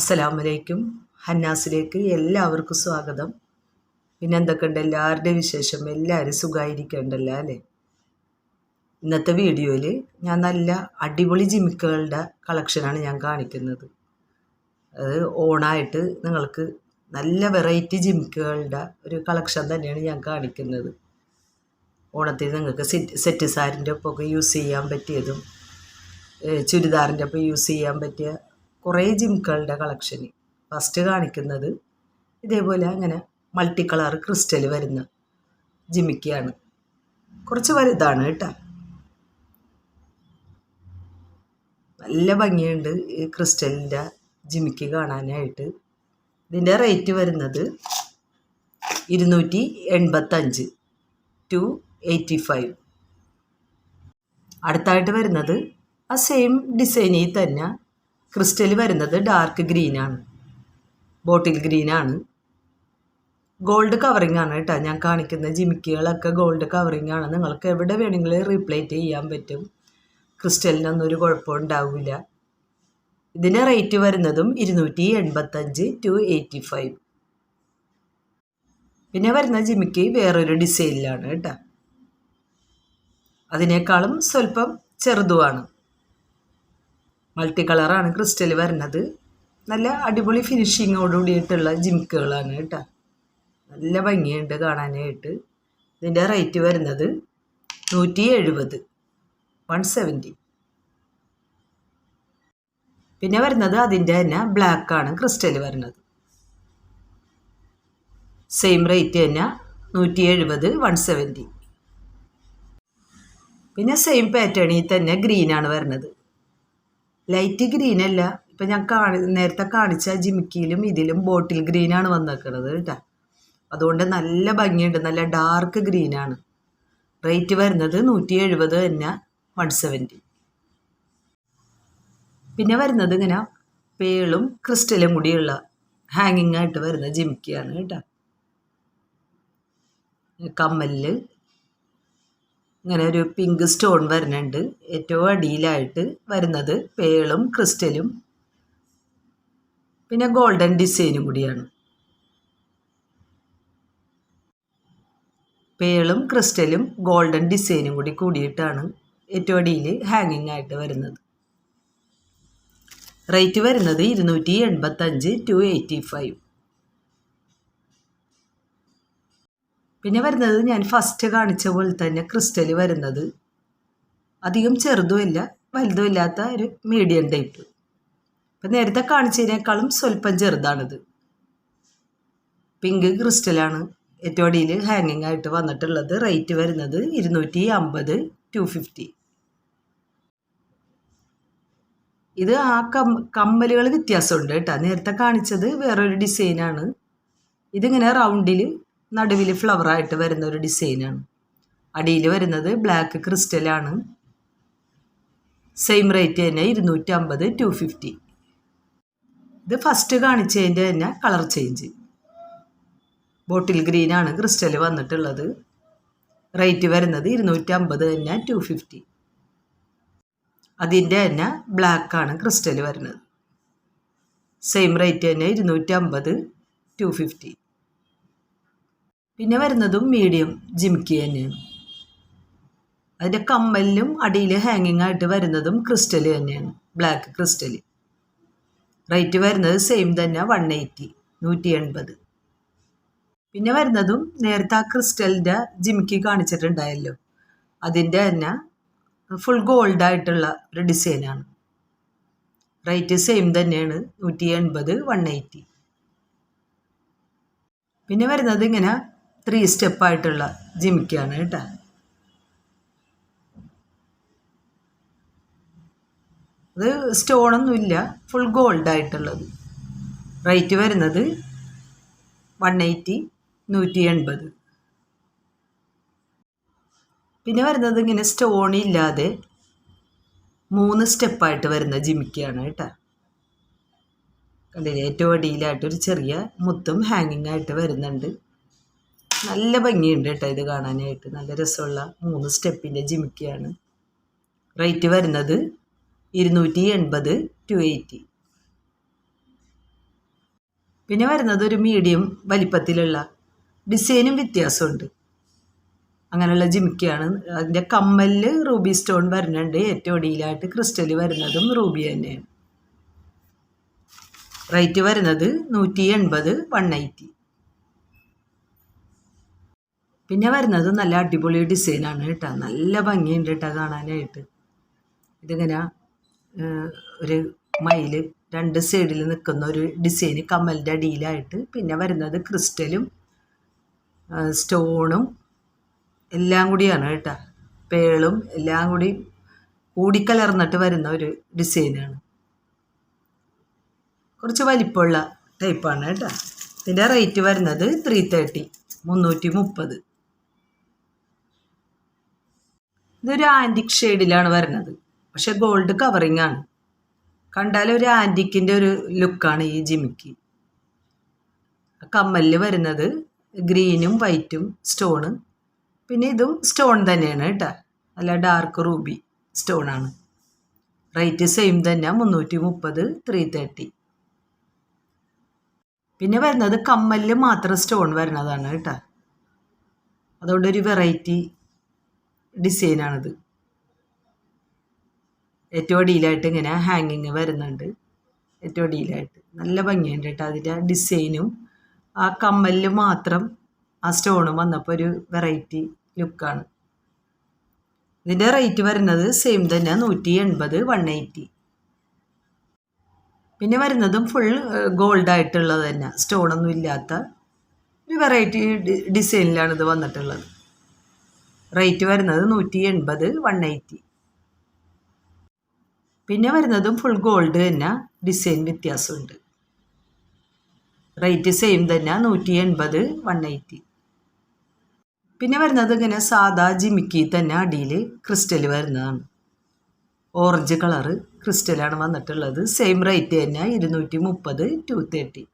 അസ്സലാമലൈക്കും. ഹന്നാസിലേക്ക് എല്ലാവർക്കും സ്വാഗതം. പിന്നെ എന്തൊക്കെയുണ്ട് എല്ലാവരുടെയും വിശേഷം? എല്ലാവരും സുഖമായിരിക്കണ്ടല്ലോ അല്ലേ? ഇന്നത്തെ വീഡിയോയിൽ ഞാൻ നല്ല അടിപൊളി ജിമിക്കുകളുടെ കളക്ഷനാണ് ഞാൻ കാണിക്കുന്നത്. അത് ഓണായിട്ട് നിങ്ങൾക്ക് നല്ല വെറൈറ്റി ജിമിക്കുകളുടെ ഒരു കളക്ഷൻ തന്നെയാണ് ഞാൻ കാണിക്കുന്നത്. ഓണത്തിന് നിങ്ങൾക്ക് സെറ്റ് സാരിൻ്റെ ഒപ്പമൊക്കെ യൂസ് ചെയ്യാൻ പറ്റിയതും ചുരിദാറിൻ്റെ ഒപ്പം യൂസ് ചെയ്യാൻ പറ്റിയ കുറേ ജിമിക്കുകളുടെ കളക്ഷന്. ഫസ്റ്റ് കാണിക്കുന്നത് ഇതേപോലെ അങ്ങനെ മൾട്ടി കളർ ക്രിസ്റ്റൽ വരുന്ന ജിമിക്കിയാണ്. കുറച്ച് വലുതാണ് കേട്ടോ. നല്ല ഭംഗിയുണ്ട് ഈ ക്രിസ്റ്റലിൻ്റെ ജിമിക്ക് കാണാനായിട്ട്. ഇതിൻ്റെ റേറ്റ് വരുന്നത് 285 285. അടുത്തായിട്ട് വരുന്നത് ആ സെയിം ഡിസൈനിൽ തന്നെ ക്രിസ്റ്റൽ വരുന്നത് ഡാർക്ക് ഗ്രീനാണ്, ബോട്ടിൽ ഗ്രീനാണ്. ഗോൾഡ് കവറിങ് ആണ് കേട്ടോ ഞാൻ കാണിക്കുന്ന ജിമിക്കുകളൊക്കെ ഗോൾഡ് കവറിങ് ആണ്. നിങ്ങൾക്ക് എവിടെ വേണമെങ്കിലും റീപ്ലേറ്റ് ചെയ്യാൻ പറ്റും. ക്രിസ്റ്റലിനൊന്നും ഒരു കുഴപ്പം ഉണ്ടാവില്ല. ഇതിൻ്റെ റേറ്റ് വരുന്നതും 285 285. പിന്നെ വരുന്ന ജിമിക്ക് വേറൊരു ഡിസൈനിലാണ് കേട്ടോ. അതിനേക്കാളും സ്വല്പം ചെറുതുമാണ്. മൾട്ടി കളറാണ് ക്രിസ്റ്റൽ വരുന്നത്. നല്ല അടിപൊളി ഫിനിഷിങ്ങോട് കൂടിയിട്ടുള്ള ജിമിക്കുകളാണ് കേട്ടോ. നല്ല ഭംഗിയുണ്ട് കാണാനായിട്ട്. ഇതിൻ്റെ റേറ്റ് വരുന്നത് 170 170. പിന്നെ വരുന്നത് അതിൻ്റെ തന്നെ ബ്ലാക്കാണ് ക്രിസ്റ്റൽ വരുന്നത്. സെയിം റേറ്റ് തന്നെ 170 170. പിന്നെ സെയിം പാറ്റേണിൽ തന്നെ ഗ്രീനാണ് വരുന്നത്. ലൈറ്റ് ഗ്രീനല്ല, ഇപ്പം ഞാൻ നേരത്തെ കാണിച്ച ജിമിക്കിയിലും ഇതിലും ബോട്ടിൽ ഗ്രീനാണ് വന്നേക്കുന്നത് കേട്ടോ. അതുകൊണ്ട് നല്ല ഭംഗിയുണ്ട്, നല്ല ഡാർക്ക് ഗ്രീനാണ്. റേറ്റ് വരുന്നത് 170 തന്നെ 170. പിന്നെ വരുന്നത് ഇങ്ങനെ പേളും ക്രിസ്റ്റലും കൂടിയുള്ള ഹാങ്ങിങ് ആയിട്ട് വരുന്ന ജിമിക്കിയാണ് കേട്ടോ. കമ്മലിൽ ഇങ്ങനെ ഒരു പിങ്ക് സ്റ്റോൺ വരുന്നുണ്ട്. ഏറ്റവും അടിയിലായിട്ട് വരുന്നത് പേളും ക്രിസ്റ്റലും പിന്നെ ഗോൾഡൻ ഡിസൈനും കൂടിയാണ്. പേളും ക്രിസ്റ്റലും ഗോൾഡൻ ഡിസൈനും കൂടി കൂടിയിട്ടാണ് ഏറ്റവും അടിയിൽ ഹാങ്ങിങ് ആയിട്ട് വരുന്നത്. റേറ്റ് വരുന്നത് 285 285. പിന്നെ വരുന്നത് ഞാൻ ഫസ്റ്റ് കാണിച്ച പോലെ തന്നെ ക്രിസ്റ്റൽ വരുന്നത് അധികം ചെറുതുമില്ല വലുതും ഇല്ലാത്ത ഒരു മീഡിയം ടൈപ്പ്. ഇപ്പം നേരത്തെ കാണിച്ചതിനേക്കാളും സ്വല്പം ചെറുതാണിത്. പിങ്ക് ക്രിസ്റ്റലാണ് ഏറ്റവും അടിയിൽ ഹാങ്ങിങ് ആയിട്ട് വന്നിട്ടുള്ളത്. റേറ്റ് വരുന്നത് 250 250. ഇത് ആ കമ്മലുകൾ വ്യത്യാസമുണ്ട് കേട്ടോ. നേരത്തെ കാണിച്ചത് വേറൊരു ഡിസൈനാണ്. ഇതിങ്ങനെ റൗണ്ടിൽ നടുവിൽ ഫ്ലവറായിട്ട് വരുന്ന ഒരു ഡിസൈനാണ്. അടിയിൽ വരുന്നത് ബ്ലാക്ക് ക്രിസ്റ്റലാണ്. സെയിം റേറ്റ് തന്നെ 250 250. ഇത് ഫസ്റ്റ് കാണിച്ചതിൻ്റെ തന്നെ കളർ ചേഞ്ച്. ബോട്ടിൽ ഗ്രീനാണ് ക്രിസ്റ്റൽ വന്നിട്ടുള്ളത്. റേറ്റ് വരുന്നത് 250 തന്നെ 250. അതിൻ്റെ തന്നെ ബ്ലാക്കാണ് ക്രിസ്റ്റൽ വരുന്നത്. സെയിം റേറ്റ് തന്നെ 250 250. പിന്നെ വരുന്നതും മീഡിയം ജിമിക്കി തന്നെയാണ്. അതിൻ്റെ കമ്മലിലും അടിയിൽ ഹാങ്ങിങ് ആയിട്ട് വരുന്നതും ക്രിസ്റ്റൽ തന്നെയാണ്, ബ്ലാക്ക് ക്രിസ്റ്റൽ. റേറ്റ് വരുന്നത് സെയിം തന്നെ 180 180. പിന്നെ വരുന്നതും നേരത്തെ ആ ക്രിസ്റ്റലിൻ്റെ ജിമിക്കി കാണിച്ചിട്ടുണ്ടായല്ലോ, അതിൻ്റെ തന്നെ ഫുൾ ഗോൾഡായിട്ടുള്ള ഒരു ഡിസൈനാണ്. റേറ്റ് സെയിം തന്നെയാണ് 180 180. പിന്നെ വരുന്നത് ഇങ്ങനെ 3 സ്റ്റെപ്പായിട്ടുള്ള ജിമിക്കാണ് കേട്ടോ. അത് സ്റ്റോണൊന്നുമില്ല, ഫുൾ ഗോൾഡായിട്ടുള്ളത്. റേറ്റ് വരുന്നത് 180 180. പിന്നെ വരുന്നത് ഇങ്ങനെ സ്റ്റോണില്ലാതെ 3 സ്റ്റെപ്പായിട്ട് വരുന്ന ജിമിക്കാണ് കേട്ടോ. കണ്ടില്ലേ, ഏറ്റവും അടിയിലായിട്ടൊരു ചെറിയ മുത്തും ഹാങ്ങിങ് ആയിട്ട് വരുന്നുണ്ട്. നല്ല ഭംഗിയുണ്ട് കേട്ടോ ഇത് കാണാനായിട്ട്. നല്ല രസമുള്ള 3 സ്റ്റെപ്പിൻ്റെ ജിമിക്കിയാണ്. റേറ്റ് വരുന്നത് 280 280. പിന്നെ വരുന്നത് ഒരു മീഡിയം വലിപ്പത്തിലുള്ള ഡിസൈനും വ്യത്യാസമുണ്ട്, അങ്ങനെയുള്ള ജിമിക്കിയാണ്. അതിൻ്റെ കമ്മലിൽ റൂബി സ്റ്റോൺ വരുന്നുണ്ട്. ഏറ്റവും അടിയിലായിട്ട് ക്രിസ്റ്റൽ വരുന്നതും റൂബി തന്നെയാണ്. റേറ്റ് വരുന്നത് 180, 180. പിന്നെ വരുന്നത് നല്ല അടിപൊളി ഡിസൈനാണ് കേട്ടോ. നല്ല ഭംഗിയുണ്ട് കേട്ടോ കാണാനായിട്ട്. ഇതിങ്ങനെ ഒരു മയിൽ രണ്ട് സൈഡിൽ നിൽക്കുന്ന ഒരു ഡിസൈന് കമ്മലിൻ്റെ അടിയിലായിട്ട്. പിന്നെ വരുന്നത് ക്രിസ്റ്റലും സ്റ്റോണും എല്ലാം കൂടിയാണ് കേട്ടോ. പേളും എല്ലാം കൂടി കൂടിക്കലർന്നിട്ട് വരുന്ന ഒരു ഡിസൈനാണ്. കുറച്ച് വലിപ്പമുള്ള ടൈപ്പാണ് കേട്ടോ. ഇതിൻ്റെ റേറ്റ് വരുന്നത് 330, 330. ഇതൊരു ആൻറ്റിക് ഷെയ്ഡിലാണ് വരുന്നത്, പക്ഷെ ഗോൾഡ് കവറിങ് ആണ്. കണ്ടാൽ ഒരു ആൻറ്റിക്കിൻ്റെ ഒരു ലുക്കാണ് ഈ ജിമിക്ക്. കമ്മലിൽ വരുന്നത് ഗ്രീനും വൈറ്റും സ്റ്റോണ്. പിന്നെ ഇതും സ്റ്റോൺ തന്നെയാണ് കേട്ടോ, നല്ല ഡാർക്ക് റൂബി സ്റ്റോണാണ്. റേറ്റ് സെയിം തന്നെ 330, 330. പിന്നെ വരുന്നത് കമ്മലിൽ മാത്രം സ്റ്റോൺ വരുന്നതാണ് കേട്ടോ. അതുകൊണ്ടൊരു വെറൈറ്റി ഡിസൈനാണിത്. ഏറ്റവും അടിയിലായിട്ട് ഇങ്ങനെ ഹാങ്ങിങ് വരുന്നുണ്ട്. ഏറ്റവും അടിയിലായിട്ട് നല്ല ഭംഗിയുണ്ട് കേട്ടോ. അതിൻ്റെ ഡിസൈനും ആ കമ്മലിൽ മാത്രം ആ സ്റ്റോണും വന്നപ്പോൾ ഒരു വെറൈറ്റി ലുക്കാണ്. ഇതിൻ്റെ റേറ്റ് വരുന്നത് സെയിം തന്നെ 180, 180. പിന്നെ വരുന്നതും ഫുൾ ഗോൾഡായിട്ടുള്ളത് തന്നെ, സ്റ്റോണൊന്നും ഇല്ലാത്ത ഒരു വെറൈറ്റി ഡിസൈനിലാണ് ഇത് വന്നിട്ടുള്ളത്. റേറ്റ് വരുന്നത് 180, 180. പിന്നെ വരുന്നതും ഫുൾ ഗോൾഡ് തന്നെ, ഡിസൈൻ വ്യത്യാസമുണ്ട്. റേറ്റ് സെയിം തന്നെ 180, 180. പിന്നെ വരുന്നത് ഇങ്ങനെ സാധാ ജിമിക്കി തന്നെ അടിയിൽ ക്രിസ്റ്റൽ വരുന്നതാണ്. ഓറഞ്ച് കളറ് ക്രിസ്റ്റലാണ് വന്നിട്ടുള്ളത്. സെയിം റേറ്റ് തന്നെ 230, 230.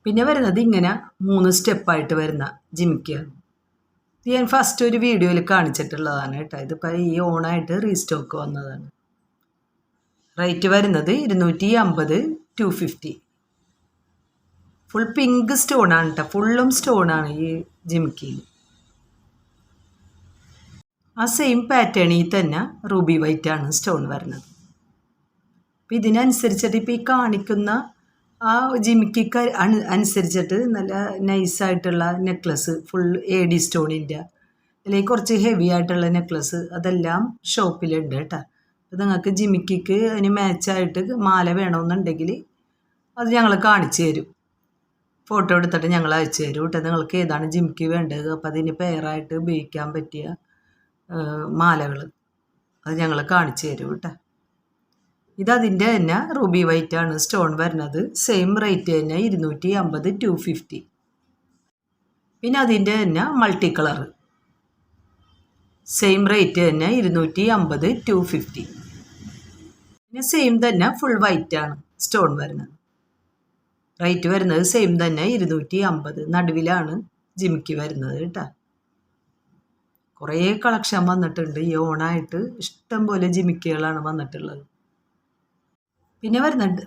പിന്നെ വരുന്നത് ഇങ്ങനെ 3 സ്റ്റെപ്പായിട്ട് വരുന്ന ജിമിക്കിയാണ്. ഇത് ഞാൻ ഫസ്റ്റ് ഒരു വീഡിയോയിൽ കാണിച്ചിട്ടുള്ളതാണ് കേട്ടോ. ഇതിപ്പോൾ ഈ ഓണായിട്ട് റീസ്റ്റോക്ക് വന്നതാണ്. റേറ്റ് വരുന്നത് 250, 250. ഫുൾ പിങ്ക് സ്റ്റോണാണ് കേട്ടോ. ഫുള്ളും സ്റ്റോണാണ് ഈ ജിമിക്കിയിൽ. ആ സെയിം പാറ്റേണിൽ തന്നെ റൂബി വൈറ്റാണ് സ്റ്റോൺ വരുന്നത്. അപ്പം ഇതിനനുസരിച്ചിട്ട് ഇപ്പോൾ ഈ കാണിക്കുന്ന ആ ജിമിക്കിക്ക് അനുസരിച്ചിട്ട് നല്ല നൈസായിട്ടുള്ള നെക്ലസ്, ഫുൾ AD സ്റ്റോണിൻ്റെ അല്ലെങ്കിൽ കുറച്ച് ഹെവി ആയിട്ടുള്ള നെക്ലസ് അതെല്ലാം ഷോപ്പിലുണ്ട് കേട്ടോ. അപ്പോൾ നിങ്ങൾക്ക് ജിമിക്കിക്ക് അതിന് മാച്ചായിട്ട് മാല വേണമെന്നുണ്ടെങ്കിൽ അത് ഞങ്ങൾ കാണിച്ചു തരും. ഫോട്ടോ എടുത്തിട്ട് ഞങ്ങൾ അയച്ചു തരും കേട്ടോ. നിങ്ങൾക്ക് ഏതാണ് ജിമിക്കി വേണ്ടത്, അപ്പോൾ അതിന് പെയറായിട്ട് ഉപയോഗിക്കാൻ പറ്റിയ മാലകൾ അത് ഞങ്ങൾ കാണിച്ചു തരും കേട്ടോ. ഇതതിൻ്റെ തന്നെ റൂബി വൈറ്റാണ് സ്റ്റോൺ വരുന്നത്. സെയിം റേറ്റ് തന്നെ 250, 250. പിന്നെ അതിൻ്റെ തന്നെ മൾട്ടി കളർ സെയിം റേറ്റ് തന്നെ 250, 250. പിന്നെ സെയിം തന്നെ ഫുൾ വൈറ്റാണ് സ്റ്റോൺ വരുന്നത്. റേറ്റ് വരുന്നത് സെയിം തന്നെ 250. നടുവിലാണ് ജിമിക്കി വരുന്നത് കേട്ടോ. കുറേ കളക്ഷൻ വന്നിട്ടുണ്ട് ഈ ഓണായിട്ട്. ഇഷ്ടം പോലെ ജിമിക്കികളാണ് വന്നിട്ടുള്ളത്. പിന്നെ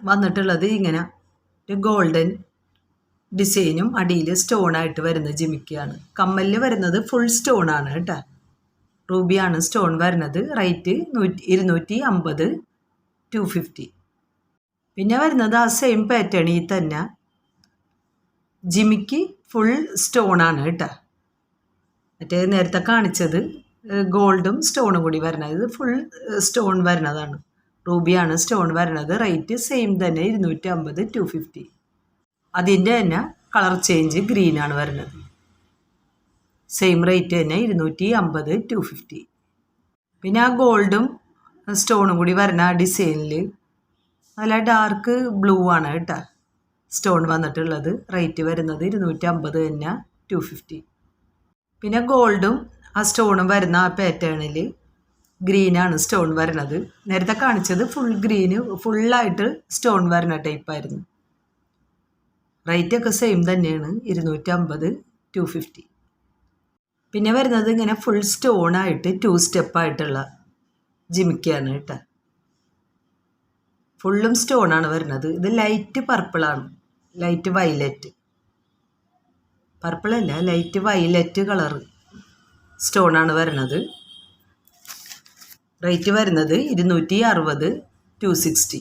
വന്നിട്ടുള്ളത് ഇങ്ങനെ ഒരു ഗോൾഡൻ ഡിസൈനും അടിയിൽ സ്റ്റോണായിട്ട് വരുന്ന ജിമിക്കിയാണ്. കമ്മലിൽ വരുന്നത് ഫുൾ സ്റ്റോണാണ് കേട്ടോ. റൂബിയാണ് സ്റ്റോൺ വരുന്നത്. റേറ്റ് 250, 250. പിന്നെ വരുന്നത് ആ സെയിം പാറ്റേണിൽ തന്നെ ജിമിക്കി ഫുൾ സ്റ്റോണാണ് കേട്ടോ. മറ്റേ നേരത്തെ കാണിച്ചത് ഗോൾഡും സ്റ്റോണും കൂടി വരുന്നത്. ഇത് ഫുൾ സ്റ്റോൺ വരുന്നതാണ്. റൂബിയാണ് സ്റ്റോൺ വരുന്നത്. റേറ്റ് സെയിം തന്നെ 250, 250. അതിൻ്റെ തന്നെ കളർ ചേഞ്ച് ഗ്രീനാണ് വരുന്നത്. സെയിം റേറ്റ് തന്നെ 250, 250. പിന്നെ ആ ഗോൾഡും സ്റ്റോണും കൂടി വരുന്ന ആ ഡിസൈനിൽ നല്ല ഡാർക്ക് ബ്ലൂ ആണ് കേട്ടോ സ്റ്റോൺ വന്നിട്ടുള്ളത്. റേറ്റ് വരുന്നത് 250 തന്നെ, 250. പിന്നെ ഗോൾഡും ആ സ്റ്റോണും വരുന്ന ആ പാറ്റേണിൽ ഗ്രീനാണ് സ്റ്റോൺ വരുന്നത്. നേരത്തെ കാണിച്ചത് ഫുൾ ഗ്രീന് ഫുള്ളായിട്ട് സ്റ്റോൺ വരുന്ന ടൈപ്പായിരുന്നു. റേറ്റൊക്കെ സെയിം തന്നെയാണ് 250, 250. പിന്നെ വരുന്നത് ഇങ്ങനെ ഫുൾ സ്റ്റോണായിട്ട് 2 സ്റ്റെപ്പായിട്ടുള്ള ജിമിക്കിയാണ് കേട്ടോ. ഫുള്ളും സ്റ്റോണാണ് വരുന്നത്. ഇത് ലൈറ്റ് പർപ്പിളാണ്. ലൈറ്റ് വയലറ്റ്, പർപ്പിളല്ല, ലൈറ്റ് വയലറ്റ് കളർ സ്റ്റോണാണ് വരുന്നത്. റേറ്റ് വരുന്നത് 260, 260.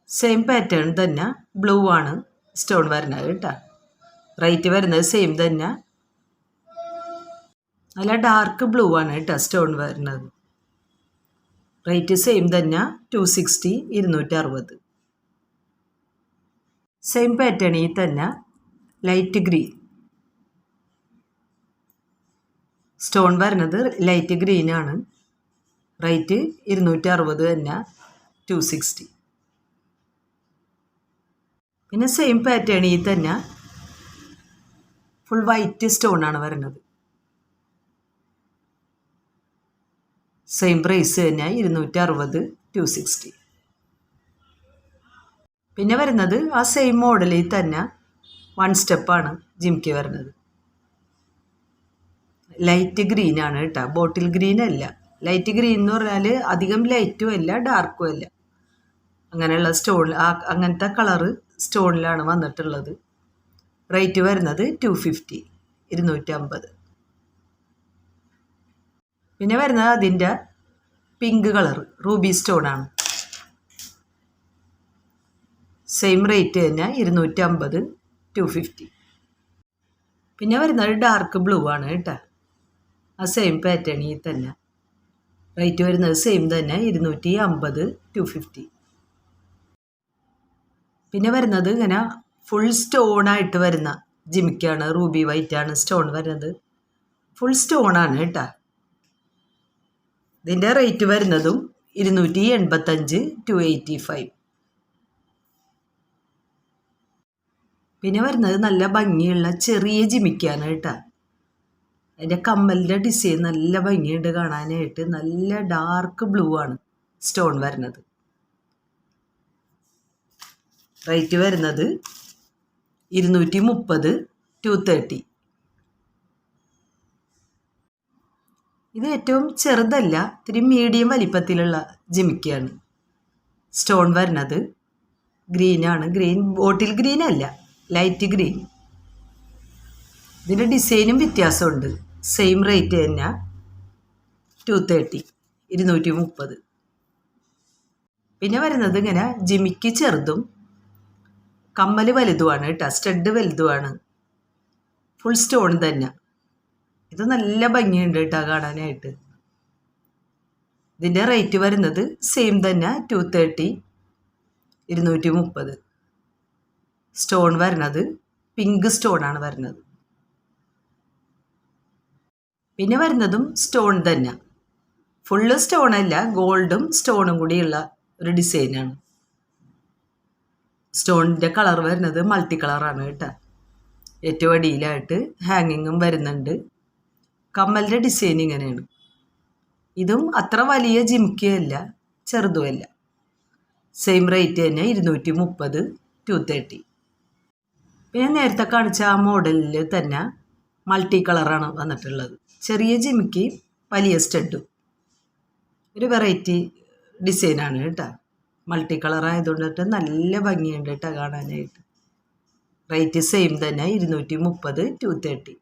സെയിം പാറ്റേൺ തന്നെ ബ്ലൂ ആണ് സ്റ്റോൺ വരുന്നത് കേട്ടോ. റേറ്റ് വരുന്നത് സെയിം തന്നെ, നല്ല ഡാർക്ക് ബ്ലൂ ആണ് കേട്ടോ സ്റ്റോൺ വരുന്നത്. റേറ്റ് സെയിം തന്നെ 260, 260. സെയിം പാറ്റേണിൽ തന്നെ ലൈറ്റ് ഗ്രീൻ സ്റ്റോൺ വരുന്നത് ലൈറ്റ് ഗ്രീൻ ആണ്. റേറ്റ് 260 തന്നെ, 260. പിന്നെ സെയിം പാറ്റേണിൽ തന്നെ ഫുൾ വൈറ്റ് സ്റ്റോൺ ആണ് വരുന്നത്. സെയിം പ്രൈസ് തന്നെ 260, 260. പിന്നെ വരുന്നത് ആ സെയിം മോഡലിൽ തന്നെ 1 സ്റ്റെപ്പാണ് ജിംകി വരുന്നത്. ലൈറ്റ് ഗ്രീൻ ആണ് കേട്ടോ, ബോട്ടിൽ ഗ്രീൻ അല്ല. ലൈറ്റ് ഗ്രീൻ എന്ന് പറഞ്ഞാൽ അധികം ലൈറ്റും അല്ല ഡാർക്കും അല്ല, അങ്ങനെയുള്ള സ്റ്റോൺ, അങ്ങനത്തെ കളറ് സ്റ്റോണിലാണ് വന്നിട്ടുള്ളത്. റേറ്റ് വരുന്നത് 250, 250. പിന്നെ വരുന്നത് അതിൻ്റെ പിങ്ക് കളർ റൂബി സ്റ്റോണാണ്. സെയിം റേറ്റ് തന്നെ 250, 250. പിന്നെ വരുന്നത് ഡാർക്ക് ബ്ലൂ ആണ് കേട്ടോ, ആ സെയിം പാറ്റേണിൽ തന്നെ. റേറ്റ് വരുന്നത് സെയിം തന്നെ 250, 250. പിന്നെ വരുന്നത് ഇങ്ങനെ ഫുൾ സ്റ്റോണായിട്ട് വരുന്ന ജിമിക്കാണ്. റൂബി വൈറ്റ് ആണ് സ്റ്റോൺ വരുന്നത്, ഫുൾ സ്റ്റോണാണ് കേട്ടോ. ഇതിൻ്റെ റേറ്റ് വരുന്നതും 285, 285. പിന്നെ വരുന്നത് നല്ല ഭംഗിയുള്ള ചെറിയ ജിമിക്കാണ് കേട്ടോ. അതിൻ്റെ കമ്മലിൻ്റെ ഡിസൈൻ നല്ല ഭംഗിയുണ്ട് കാണാനായിട്ട്. നല്ല ഡാർക്ക് ബ്ലൂ ആണ് സ്റ്റോൺ വരുന്നത്. റേറ്റ് വരുന്നത് 230, 230. ഇത് ഏറ്റവും ചെറുതല്ല, ഇത്തിരി മീഡിയം വലിപ്പത്തിലുള്ള ജിമിക്കിയാണ്. സ്റ്റോൺ വരുന്നത് ഗ്രീനാണ്. ഗ്രീൻ ബോട്ടിൽ ഗ്രീൻ അല്ല, ലൈറ്റ് ഗ്രീൻ. ഇതിൻ്റെ ഡിസൈനും വ്യത്യാസമുണ്ട്. സെയിം റേറ്റ് തന്നെ 230, 230. പിന്നെ വരുന്നത് ഇങ്ങനെ ജിമിക്ക് ചെറുതും കമ്മൽ വലുതുമാണ് കേട്ടോ, സ്റ്റഡ് വലുതുമാണ്. ഫുൾ സ്റ്റോൺ തന്നെ. ഇത് നല്ല ഭംഗിയുണ്ട് കേട്ടോ കാണാനായിട്ട്. ഇതിൻ്റെ റേറ്റ് വരുന്നത് സെയിം തന്നെ 230, 230. സ്റ്റോൺ വരുന്നത് പിങ്ക് സ്റ്റോണാണ് വരുന്നത്. പിന്നെ വരുന്നതും സ്റ്റോൺ തന്നെ, ഫുള്ള് സ്റ്റോണല്ല, ഗോൾഡും സ്റ്റോണും കൂടിയുള്ള ഒരു ഡിസൈനാണ്. സ്റ്റോണിൻ്റെ കളർ വരുന്നത് മൾട്ടി കളറാണ് കേട്ടോ. ഏറ്റവും അടിയിലായിട്ട് ഹാങ്ങിങ്ങും വരുന്നുണ്ട്. കമ്മലിൻ്റെ ഡിസൈൻ ഇങ്ങനെയാണ്. ഇതും അത്ര വലിയ ജിംക്കിയല്ല, ചെറുതുമല്ല. സെയിം റേറ്റ് തന്നെ 230, 230. പിന്നെ നേരത്തെ കാണിച്ച ആ മോഡലിൽ തന്നെ മൾട്ടി കളറാണ് വന്നിട്ടുള്ളത്. ചെറിയ ജിമിക്ക് വലിയ സ്റ്റഡും ഒരു വെറൈറ്റി ഡിസൈനാണ് കേട്ടോ. മൾട്ടി കളർ ആയതുകൊണ്ടിട്ട് നല്ല ഭംഗിയുണ്ട് കേട്ടോ കാണാനായിട്ട്. റേറ്റ് സെയിം തന്നെ 230, 230.